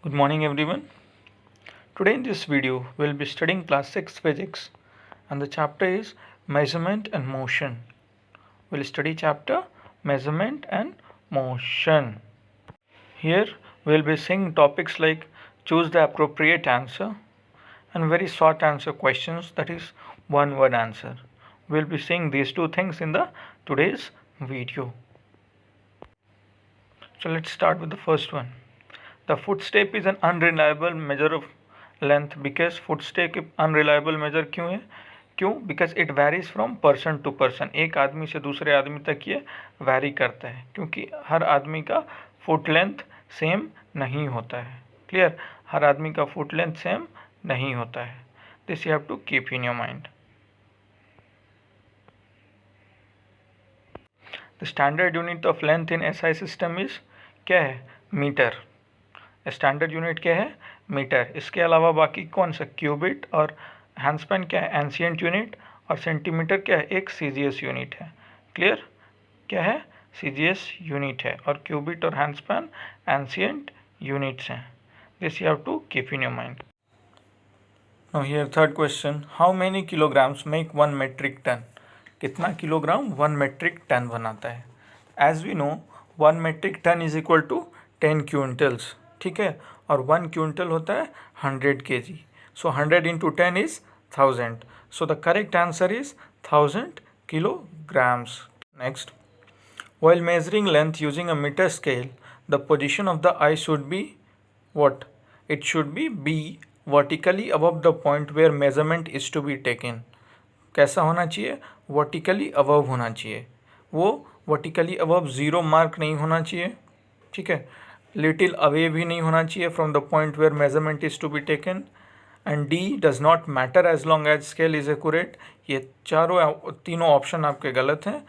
Good morning everyone. Today in this video we'll be studying class 6 physics and the chapter is measurement and motion. We'll study chapter measurement and motion. Here we'll be seeing topics like choose the appropriate answer and very short answer questions, that is one word answer. We'll be seeing these two things in the today's video. So let's start with the first one. The footstep is an unreliable measure of length because footstep unreliable measure क्यों है? क्यों? Because it varies from person to person. एक आदमी से दूसरे आदमी तक ये वैरी करता है क्योंकि हर आदमी का फुट लेंथ सेम नहीं होता है. क्लियर? हर आदमी का फुट लेंथ सेम नहीं होता है. This you have to keep in your mind. The standard unit of length in SI system is क्या है? मीटर. स्टैंडर्ड यूनिट क्या है? मीटर. इसके अलावा बाकी कौन सा? क्यूबिट और हैंडस्पैन क्या है? Ancient unit. और सेंटीमीटर क्या है? एक सीजीएस यूनिट है. क्लियर? क्या है? सीजीएस यूनिट है. और क्यूबिट और हैंडस्पैन एंशिएंट यूनिट्स हैं. This you have to keep in your mind. Now here third question. How many kilograms make 1 metric ton? कितना किलोग्राम 1 मेट्रिक टन बनाता है? As we know 1 metric ton is equal to 10 quintals. ठीक है. और 1 quintal होता है 100 kg. So 100 into 10 is 1000. So the correct answer is 1000 kilograms. Next. While measuring length using a meter scale, the position of the eye should be what? It should be vertically above the point where measurement is to be taken. कैसा होना चाहिए? Vertically above होना चाहिए. वो vertically above 0 mark नहीं होना चाहिए. ठीक है. लिटिल अवे भी नहीं होना चाहिए from the point where measurement is to be taken. And the does not matter as long as scale is accurate. ये तीनों ऑप्शन आपके गलत हैं.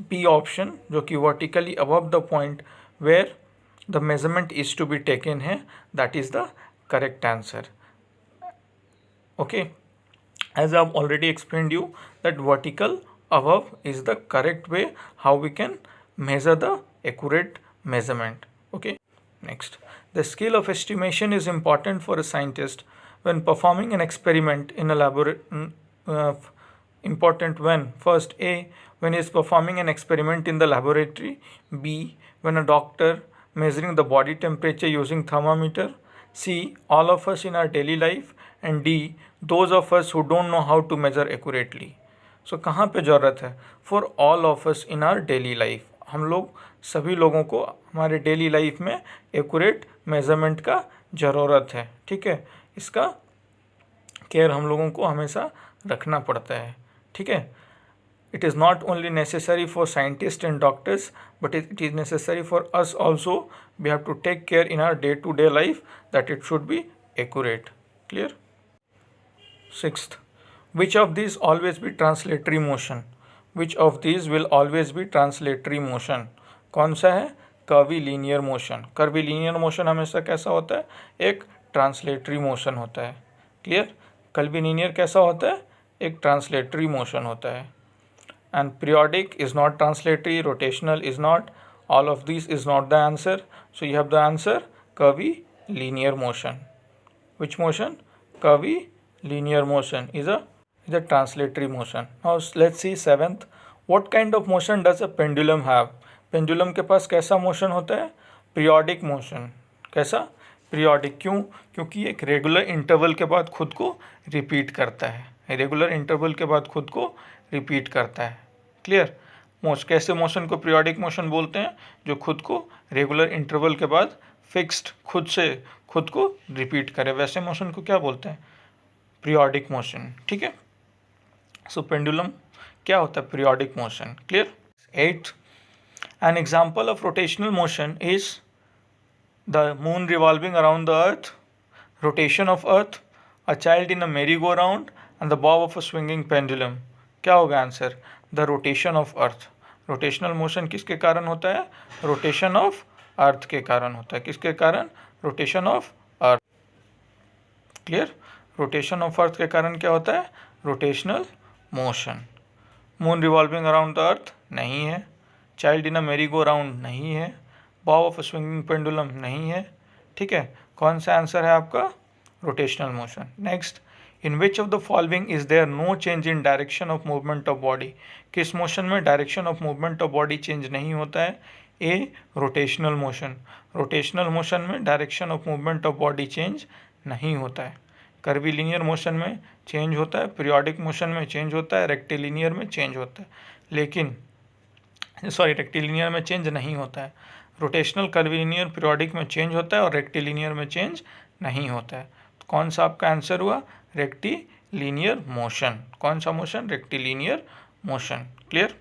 बी ऑप्शन जो कि vertically above the point where the measurement is to be taken है, that is the correct answer. Okay. As I've already explained you that vertical above is the correct way how we can measure the accurate measurement. Okay. Next, the skill of estimation is important for a scientist when performing an experiment in a laboratory. Important when first A, when he is performing an experiment in the laboratory. B, when a doctor measuring the body temperature using thermometer. C, all of us in our daily life. And D, those of us who don't know how to measure accurately. So कहाँ पे ज़रूरत है? For all of us in our daily life. हम लोग सभी लोगों को हमारे डेली लाइफ में एक्यूरेट मेजरमेंट का ज़रूरत है. ठीक है. इसका केयर हम लोगों को हमेशा रखना पड़ता है. ठीक है. It is not only necessary for scientists and doctors, but it is necessary for us also. We have to take care in our day-to-day life that it should be accurate. Clear? Sixth, which of these always be translatory motion? Which of these will always be translatory motion? कौन सा है? Curvilinear motion. Curvilinear motion हमेशा कैसा होता है? एक translatory motion होता है. क्लियर? कर्वीलिनियर कैसा होता है? एक ट्रांसलेटरी मोशन होता है. And periodic is not translatory. Rotational is not. All of this is not the answer. So you have the answer curvilinear motion. Which motion? Curvilinear motion is a translatory motion. Now let's see seventh. What kind of motion does a pendulum have? Pendulum के पास कैसा motion होता है? Periodic motion. कैसा? Periodic. क्यों? क्योंकि एक regular interval के बाद खुद को रिपीट करता है. रेगुलर इंटरवल के बाद खुद को रिपीट करता है. क्लियर? कैसे मोशन को पीरियोडिक मोशन बोलते हैं? जो खुद को रेगुलर इंटरवल के बाद फिक्स्ड खुद को रिपीट करे, वैसे मोशन को क्या बोलते हैं? Periodic motion. ठीक है. सो पेंडुलम क्या होता है? Periodic motion. Clear? 8th, an example of rotational motion is the moon revolving around the earth, rotation of earth, a child in a merry go round and the bob of a swinging pendulum. क्या होगा answer? The rotation of earth. Rotational motion किसके कारण होता है? Rotation of अर्थ के कारण होता है. किसके कारण? Rotation of earth. Clear? Rotation of अर्थ के कारण क्या होता है? Rotational motion. Moon revolving around the अर्थ नहीं है. Child in a merry go round नहीं है. Bob of a swinging pendulum नहीं है. ठीक है. कौन सा आंसर है आपका? Rotational motion. Next, in which of the following is there no change in direction of movement of body? किस मोशन में direction of movement of body change नहीं होता है? A, rotational motion. Rotational motion में direction of movement of body change नहीं होता है। Curvilinear motion में चेंज होता है, पीरियोडिक मोशन में चेंज होता है, रेक्टिलिनियर में चेंज होता है, लेकिन रेक्टिलिनियर में चेंज नहीं होता है। रोटेशनल, कर्वीलिनियर, पीरियोडिक में चेंज होता है और रेक्टिलिनियर में चेंज नहीं होता है। तो कौन सा आपका आंसर हुआ? Rectilinear motion. कौन सा motion? Rectilinear motion. Clear?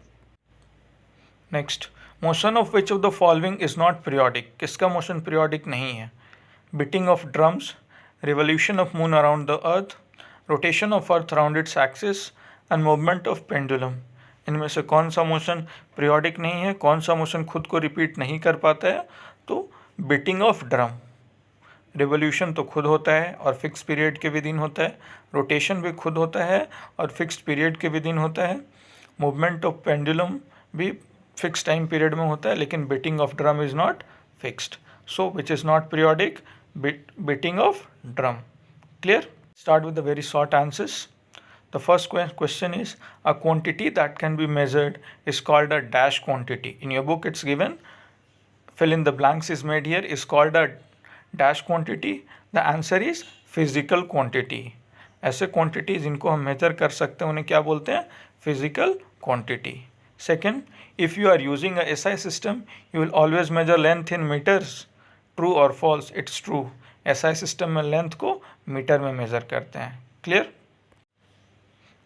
Next, motion of which of the following is not periodic? किसका मोशन पीरियोडिक नहीं है? Beating of drums, revolution of moon around the earth, rotation of earth around its axis and movement of pendulum। इनमें से कौन सा motion periodic नहीं है? कौन सा मोशन खुद को रिपीट नहीं कर पाता है? तो बीटिंग ऑफ ड्रम। रिवोल्यूशन तो खुद होता है और फिक्स पीरियड के विदिन होता है, रोटेशन भी खुद होता है और फिक्स्ड पीरियड के विदिन होता है, मूवमेंट ऑफ पेंडुलम भी फिक्स टाइम पीरियड में होता है, लेकिन beating of drum is not fixed. So which is not periodic? Beating of drum। Clear? Start with the very short answers. The first question is, a quantity that can be measured is called a dash quantity. In your book it's given, fill in the blanks is made here, is called a dash quantity. The answer is physical quantity। ऐसे quantity जिनको हम measure कर सकते हैं उन्हें क्या बोलते हैं? Physical quantity। Second, if you are using a SI system, you will always measure length in meters। True और false? It's true. SI system में लेंथ को मीटर में मेजर करते हैं। Clear?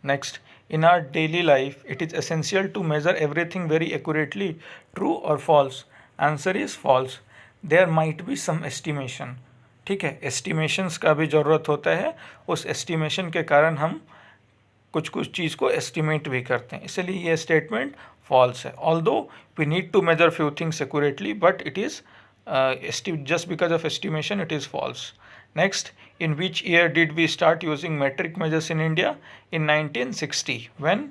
Next, in our daily life it is essential to measure everything very accurately. True और false? Answer is false. There might be some estimation. ठीक है, estimations का भी ज़रूरत होता है, उस एस्टिमेशन के कारण हम कुछ चीज़ को एस्टिमेट भी करते हैं, इसलिए ये स्टेटमेंट फॉल्स है। Although we need to measure few things accurately, but it is just because of estimation it is false। Next, in which year did we start using metric measures in India? In 1960। when?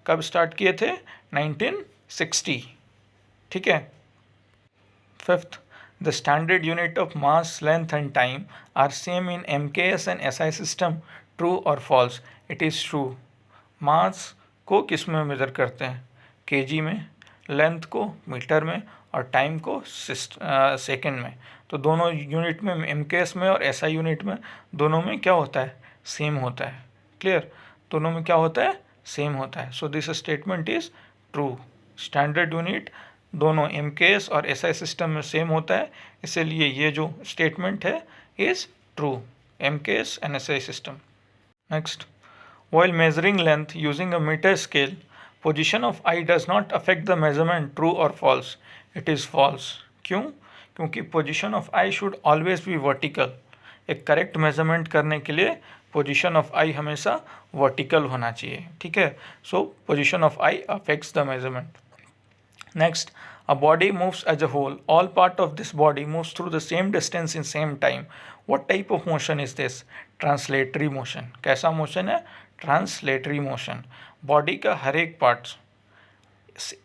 कब start किए थे? 1960। ठीक है। Fifth, the standard unit of mass, length and time are same in MKS and SI system। true or false? it is true। mass को किस में measure करते हैं? kg में, लेंथ को मीटर में और टाइम को सेकेंड में। तो दोनों यूनिट में, MKS में और SI यूनिट में, दोनों में क्या होता है? सेम होता है। क्लियर? दोनों में क्या होता है? सेम होता है। So this statement is true. Standard unit दोनों MKS और SI सिस्टम में सेम होता है, इसलिए ये जो स्टेटमेंट है is true. MKS and SI system. Next, while measuring length using a metre scale, position of eye does not affect the measurement. True और फॉल्स? It is false. क्यों? क्योंकि position of eye should always be vertical. एक correct measurement करने के लिए position of आई हमेशा vertical होना चाहिए। ठीक है, so position of eye affects the measurement. Next, a body moves as a whole, all part of this body moves through the same distance in same time. What type of motion is this? Translatory motion. कैसा motion है? Translatory motion. Body का हर एक part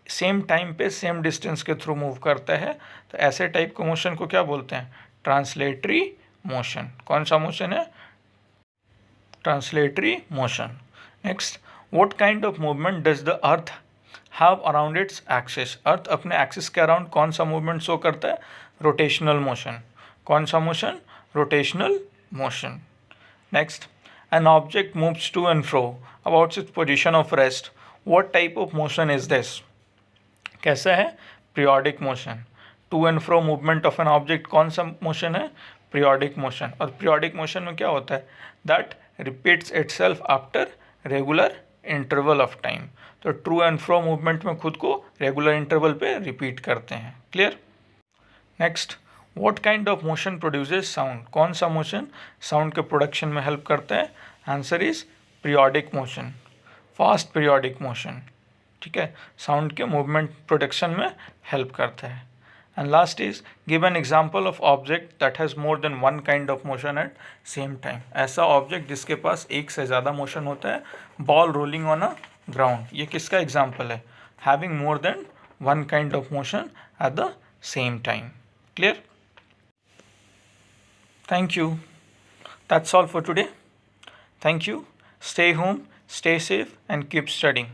same time पे same distance के through move करता है, तो ऐसे टाइप के मोशन को क्या बोलते हैं? Translatory motion. कौन सा मोशन है? Translatory motion. Next, what kind of movement does the earth have around its axis? Earth अपने एक्सिस के अराउंड कौन सा मूवमेंट शो करता है? Rotational motion. कौन सा motion? Rotational motion. Next, an object moves to and fro about its position of rest. What type of motion is this? कैसा है? Periodic motion। To and fro movement of an object कौन सा motion है? Periodic motion। और periodic motion में क्या होता है? That repeats itself after regular interval of time। तो टू एंड फ्रो मूवमेंट में खुद को रेगुलर इंटरवल पे रिपीट करते हैं। Clear? Next, what kind of motion produces sound? कौन सा मोशन साउंड के प्रोडक्शन में हेल्प करता है? Answer is periodic motion। Fast periodic motion. ठीक है, साउंड के मूवमेंट प्रोडक्शन में हेल्प करता है। And last is, give an example of object that has more than one kind of motion at same time. ऐसा object जिसके पास एक से ज़्यादा मोशन होता है। Ball rolling on a ground, ये किसका एग्जाम्पल है? Having more than one kind of motion at the same time. Clear? Thank you. That's all for today. Thank you. Stay home, stay safe, and keep studying.